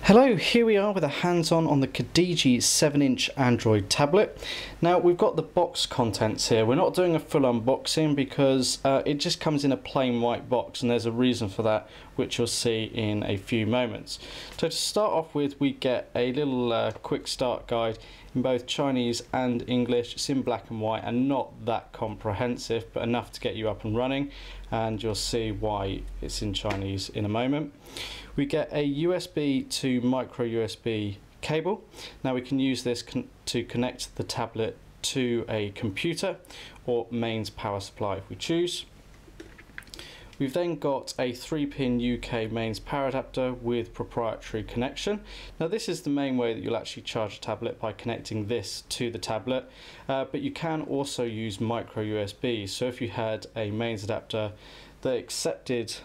Hello, here we are with a hands-on on the KiDiGi 7-inch Android tablet. Now we've got the box contents here. We're not doing a full unboxing because it just comes in a plain white box, and there's a reason for that which you'll see in a few moments. So to start off with, we get a little quick start guide in both Chinese and English. It's in black and white and not that comprehensive, but enough to get you up and running, and you'll see why it's in Chinese in a moment. We get a USB to micro USB cable. Now we can use this to connect the tablet to a computer or mains power supply if we choose. We've then got a 3-pin UK mains power adapter with proprietary connection. Now this is the main way that you'll actually charge a tablet, by connecting this to the tablet, but you can also use micro USB. So if you had a mains adapter that accepted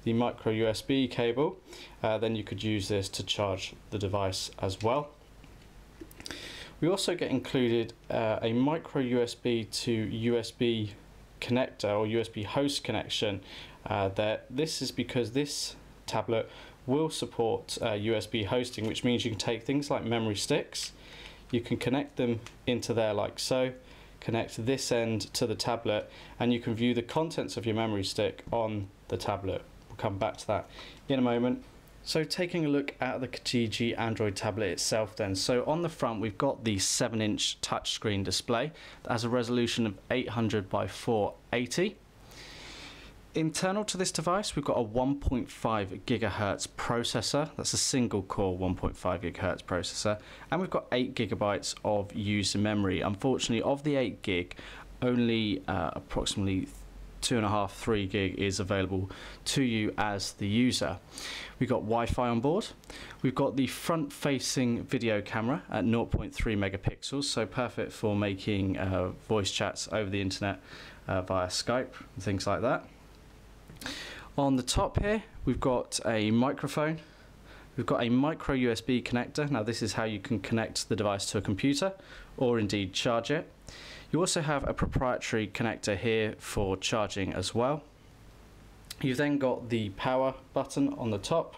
the micro USB cable, then you could use this to charge the device as well. We also get included a micro USB to USB connector or USB host connection. This is because this tablet will support USB hosting, which means you can take things like memory sticks, you can connect them into there like so, connect this end to the tablet, and you can view the contents of your memory stick on the tablet. We'll come back to that in a moment. So taking a look at the KiDiGi Android tablet itself then. So on the front we've got the 7-inch touchscreen display that has a resolution of 800 by 480. Internal to this device we've got a 1.5 gigahertz processor. That's a single core 1.5 gigahertz processor, and we've got 8 gigabytes of user memory. Unfortunately, of the 8 gig, only approximately 2.5–3 gig is available to you as the user. We've got Wi-Fi on board. We've got the front-facing video camera at 0.3 megapixels, so perfect for making voice chats over the internet via Skype and things like that. On the top here we've got a microphone. We've got a micro USB connector. Now this is how you can connect the device to a computer or indeed charge it. You also have a proprietary connector here for charging as well. You've then got the power button on the top.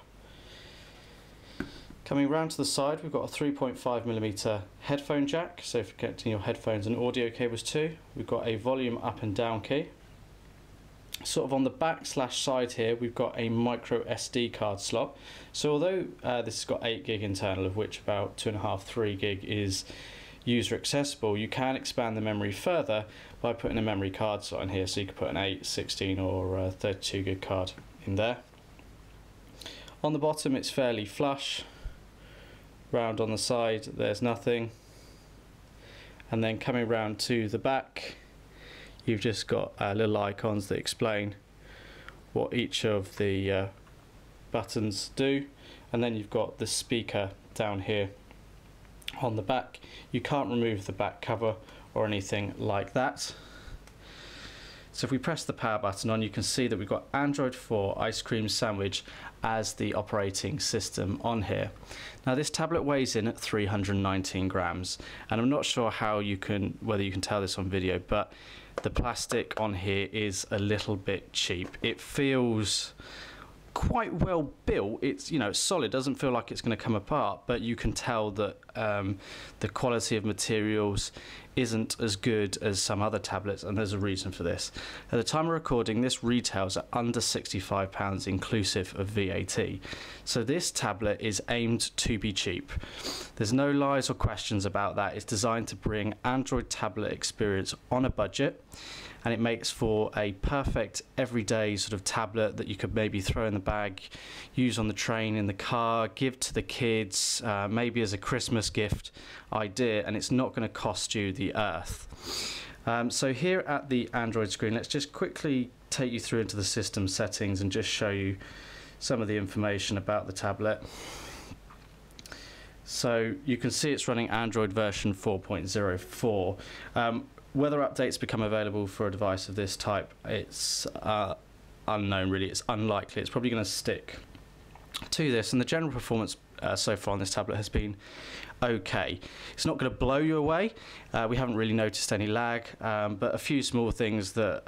Coming round to the side, we've got a 3.5mm headphone jack, so for connecting your headphones and audio cables too. We've got a volume up and down key. Sort of on the back / side here we've got a micro SD card slot. So although this has got 8 gig internal, of which about 2.5–3 gig is user accessible, you can expand the memory further by putting a memory card slot in here, so you can put an 8, 16 or 32 gig card in there. On the bottom it's fairly flush. Round on the side there's nothing, and then coming round to the back you've just got little icons that explain what each of the buttons do, and then you've got the speaker down here on the back. You can't remove the back cover or anything like that. So if we press the power button on, you can see that we've got Android 4 Ice Cream Sandwich as the operating system on here. Now this tablet weighs in at 319 grams, and I'm not sure how whether you can tell this on video, but the plastic on here is a little bit cheap. It feels quite well built. It's, you know, it's solid, doesn't feel like it's going to come apart, but you can tell that the quality of materials isn't as good as some other tablets, and there's a reason for this. At the time of recording, this retails at under £65 inclusive of VAT. So this tablet is aimed to be cheap. There's no lies or questions about that. It's designed to bring Android tablet experience on a budget, and it makes for a perfect everyday sort of tablet that you could maybe throw in the bag, use on the train, in the car, give to the kids, maybe as a Christmas gift idea, and it's not going to cost you the earth. So here at the Android screen, let's just quickly take you through into the system settings and just show you some of the information about the tablet. So you can see it's running Android version 4.04. Whether updates become available for a device of this type, it's unknown really. It's unlikely. It's probably going to stick to this, and the general performance so far on this tablet has been okay. It's not going to blow you away. We haven't really noticed any lag, but a few small things that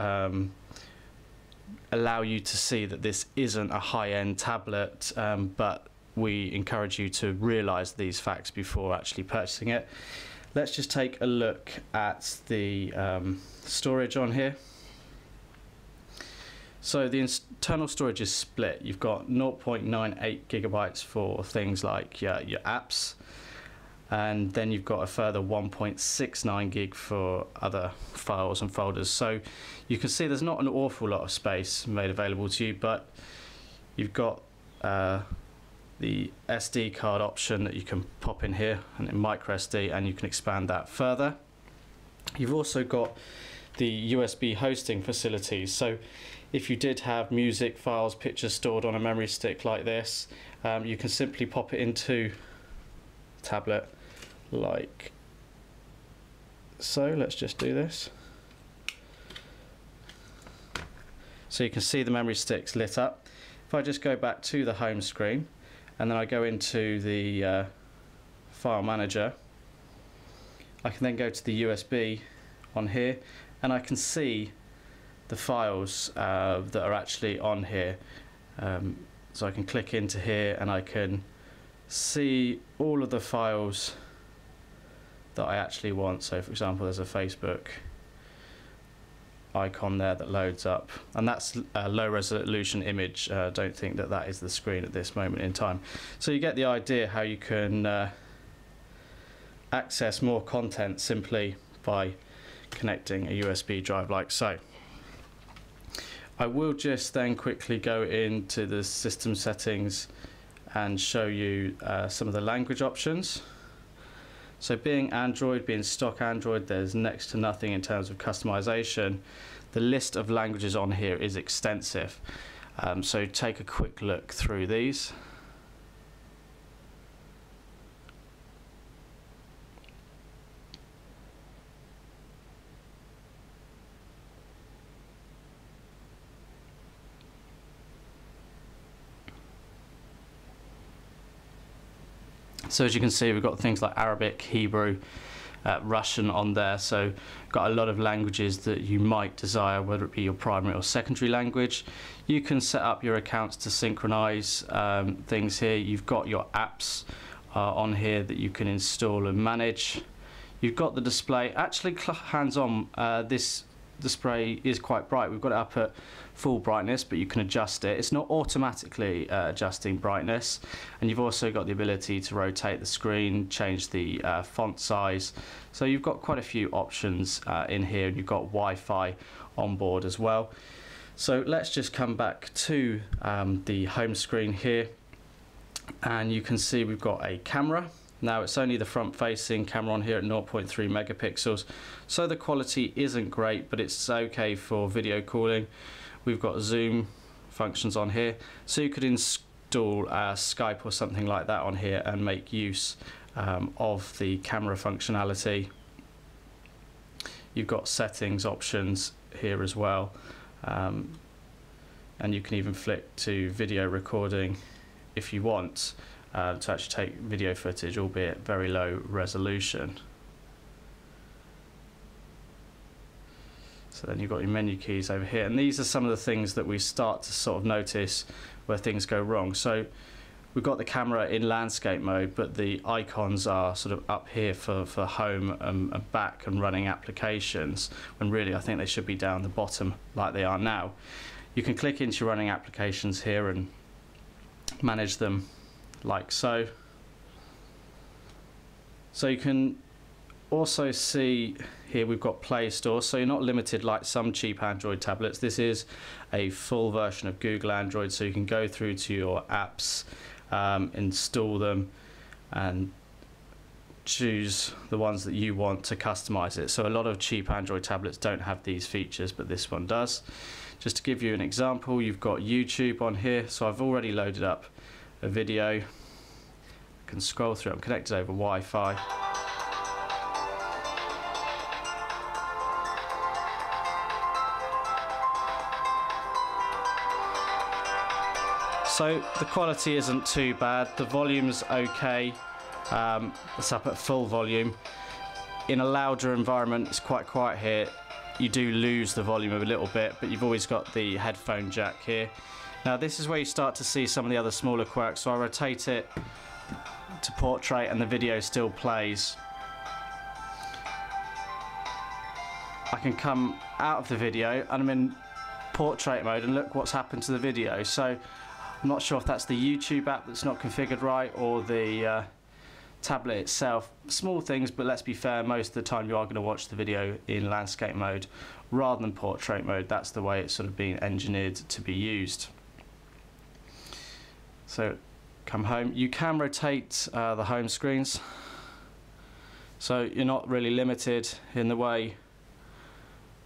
allow you to see that this isn't a high-end tablet, but we encourage you to realise these facts before actually purchasing it. Let's just take a look at the storage on here. So the internal storage is split. You've got 0.98 gigabytes for things like your apps, and then you've got a further 1.69 gig for other files and folders. So you can see there's not an awful lot of space made available to you, but you've got the SD card option that you can pop in here, and in micro SD, and you can expand that further. You've also got the USB hosting facilities. So if you did have music files, pictures stored on a memory stick like this, you can simply pop it into a tablet like so. Let's just do this. So you can see the memory sticks lit up. If I just go back to the home screen and then I go into the file manager, I can then go to the USB on here, and I can see the files that are actually on here. So I can click into here and I can see all of the files that I actually want. So for example, there's a Facebook icon there that loads up, and that's a low resolution image. Don't think that that is the screen at this moment in time. So you get the idea how you can access more content simply by connecting a USB drive like so. I will just then quickly go into the system settings and show you some of the language options. So being Android, being stock Android, there's next to nothing in terms of customization. The list of languages on here is extensive. So take a quick look through these. So as you can see, we've got things like Arabic, Hebrew, Russian on there. So got a lot of languages that you might desire, whether it be your primary or secondary language. You can set up your accounts to synchronize things here. You've got your apps on here that you can install and manage. You've got the display. Actually, hands-on, this display is quite bright. We've got it up at full brightness, but you can adjust it. It's not automatically adjusting brightness, and you've also got the ability to rotate the screen, change the font size. So you've got quite a few options in here, and you've got Wi-Fi on board as well. So let's just come back to the home screen here, and you can see we've got a camera. Now it's only the front facing camera on here at 0.3 megapixels, so the quality isn't great, but it's okay for video calling. We've got zoom functions on here, so you could install Skype or something like that on here and make use of the camera functionality. You've got settings options here as well, and you can even flick to video recording if you want. To actually take video footage, albeit very low resolution. So then you've got your menu keys over here, and these are some of the things that we start to sort of notice where things go wrong. So we've got the camera in landscape mode, but the icons are sort of up here for home and back and running applications, when really I think they should be down the bottom like they are now. You can click into your running applications here and manage them like so. So you can also see here we've got Play Store, so you're not limited like some cheap Android tablets. This is a full version of Google Android, so you can go through to your apps, install them and choose the ones that you want to customize it. So a lot of cheap Android tablets don't have these features, but this one does. Just to give you an example, you've got YouTube on here, so I've already loaded up a video. I can scroll through. I'm connected over Wi-Fi. So the quality isn't too bad. The volume's okay. It's up at full volume. In a louder environment, it's quite quiet here. You do lose the volume a little bit, but you've always got the headphone jack here. Now this is where you start to see some of the other smaller quirks. So I rotate it to portrait and the video still plays. I can come out of the video and I'm in portrait mode and look what's happened to the video. So I'm not sure if that's the YouTube app that's not configured right or the tablet itself. Small things, but let's be fair, most of the time you are going to watch the video in landscape mode rather than portrait mode. That's the way it's sort of been engineered to be used. So come home. You can rotate the home screens, so you're not really limited in the way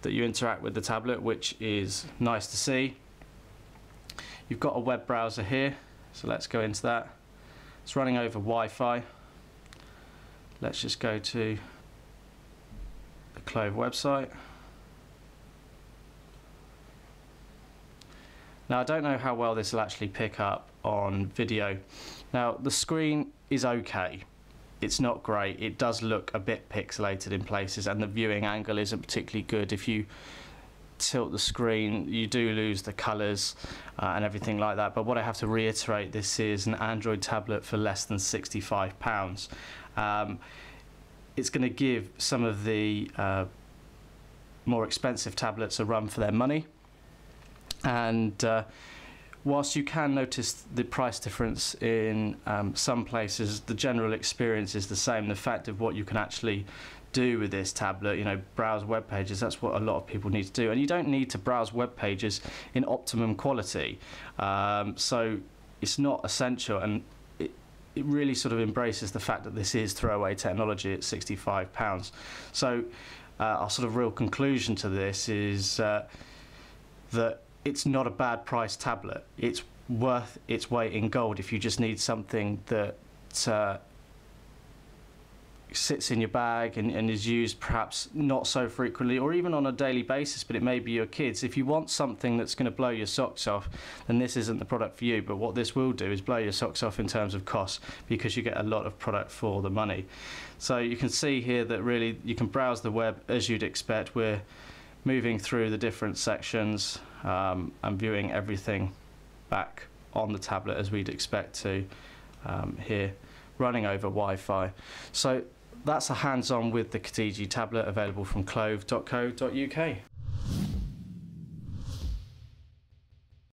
that you interact with the tablet, which is nice to see. You've got a web browser here, so let's go into that. It's running over Wi-Fi. Let's just go to the Clove website. Now I don't know how well this will actually pick up on video. Now the screen is okay. It's not great. It does look a bit pixelated in places and the viewing angle isn't particularly good. If you tilt the screen you do lose the colours and everything like that. But what I have to reiterate, this is an Android tablet for less than £65. It's going to give some of the more expensive tablets a run for their money. And whilst you can notice the price difference in some places, the general experience is the same. The fact of what you can actually do with this tablet, you know, browse web pages, that's what a lot of people need to do. And you don't need to browse web pages in optimum quality. So it's not essential, and it really sort of embraces the fact that this is throwaway technology at £65. So our sort of real conclusion to this is that it's not a bad price tablet. It's worth its weight in gold if you just need something that sits in your bag and is used perhaps not so frequently or even on a daily basis, but it may be your kids. If you want something that's going to blow your socks off, then this isn't the product for you. But what this will do is blow your socks off in terms of cost, because you get a lot of product for the money. So you can see here that really you can browse the web as you'd expect. We're moving through the different sections and viewing everything back on the tablet as we'd expect to here, running over Wi-Fi. So that's a hands-on with the KiDiGi tablet, available from clove.co.uk.